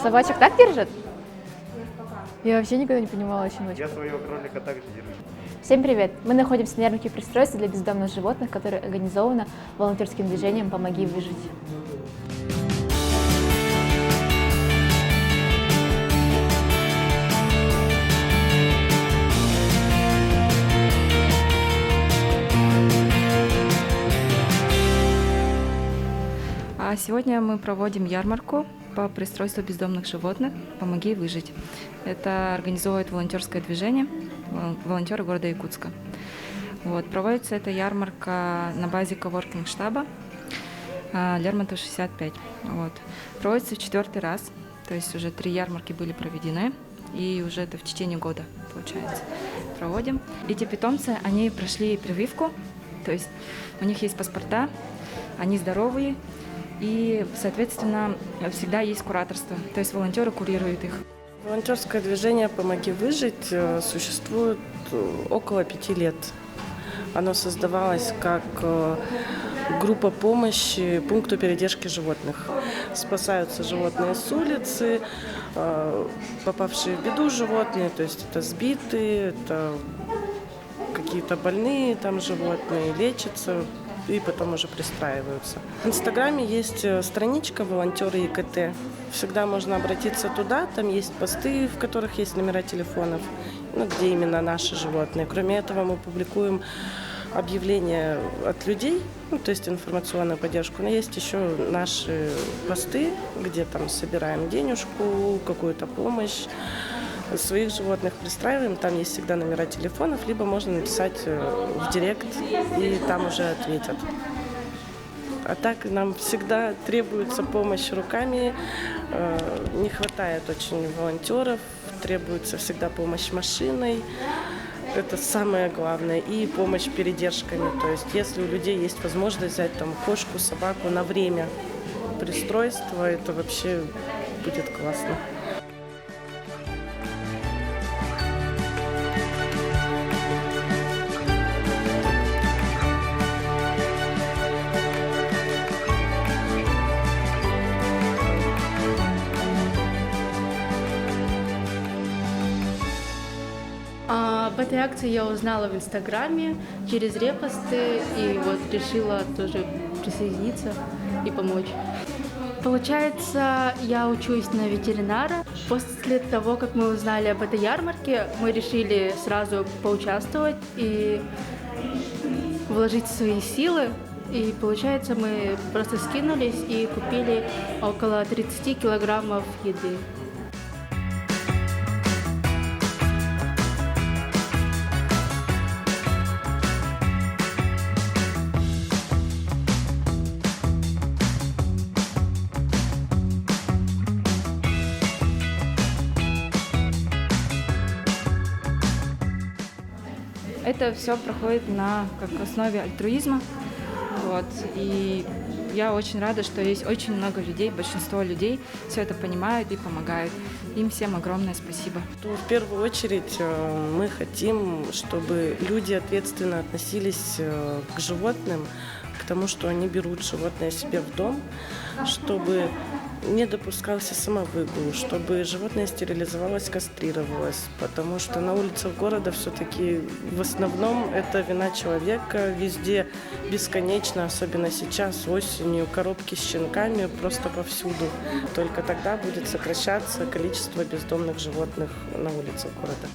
Собачек так держат? Я вообще никогда не понимала щеночка. Я своего кролика также держу. Всем привет! Мы находимся на ярмарке пристройств для бездомных животных, которая организована волонтерским движением «Помоги выжить». Сегодня мы проводим ярмарку по пристройству бездомных животных «Помоги выжить». Это организовывает волонтерское движение волонтеры города Якутска. Проводится эта ярмарка на базе коворкинг-штаба Лермонтова 65. Проводится в 4-й раз, то есть уже 3 ярмарки были проведены, и уже это в течение года, получается, проводим. Эти питомцы, они прошли прививку, то есть у них есть паспорта, они здоровые, и, соответственно, всегда есть кураторство, то есть волонтеры курируют их. Волонтерское движение «Помоги выжить» существует около 5 лет. Оно создавалось как группа помощи пункту передержки животных. Спасаются животные с улицы, попавшие в беду животные, то есть это сбитые, это какие-то больные там животные, лечатся и потом уже пристраиваются. В Инстаграме есть страничка «Волонтеры ЕКТ». Всегда можно обратиться туда, там есть посты, в которых есть номера телефонов, где именно наши животные. Кроме этого, мы публикуем объявления от людей, то есть информационную поддержку. Но есть еще наши посты, где там собираем денежку, какую-то помощь. Своих животных пристраиваем, там есть всегда номера телефонов, либо можно написать в директ, и там уже ответят. А так нам всегда требуется помощь руками, не хватает очень волонтеров, требуется всегда помощь машиной, это самое главное, и помощь передержками. То есть если у людей есть возможность взять там кошку, собаку на время пристройства, это вообще будет классно. Об этой акции я узнала в Инстаграме через репосты и решила тоже присоединиться и помочь. Получается, я учусь на ветеринара. После того, как мы узнали об этой ярмарке, мы решили сразу поучаствовать и вложить свои силы. И получается, мы просто скинулись и купили около 30 килограммов еды. Это все проходит на основе альтруизма. И я очень рада, что есть очень много людей, большинство людей все это понимают и помогают. Им всем огромное спасибо. В первую очередь мы хотим, чтобы люди ответственно относились к животным, к тому, что они берут животное себе в дом, чтобы не допускался самовыгул, чтобы животное стерилизовалось, кастрировалось, потому что на улицах города все-таки в основном это вина человека, везде бесконечно, особенно сейчас, осенью, коробки с щенками просто повсюду. Только тогда будет сокращаться количество бездомных животных на улицах города.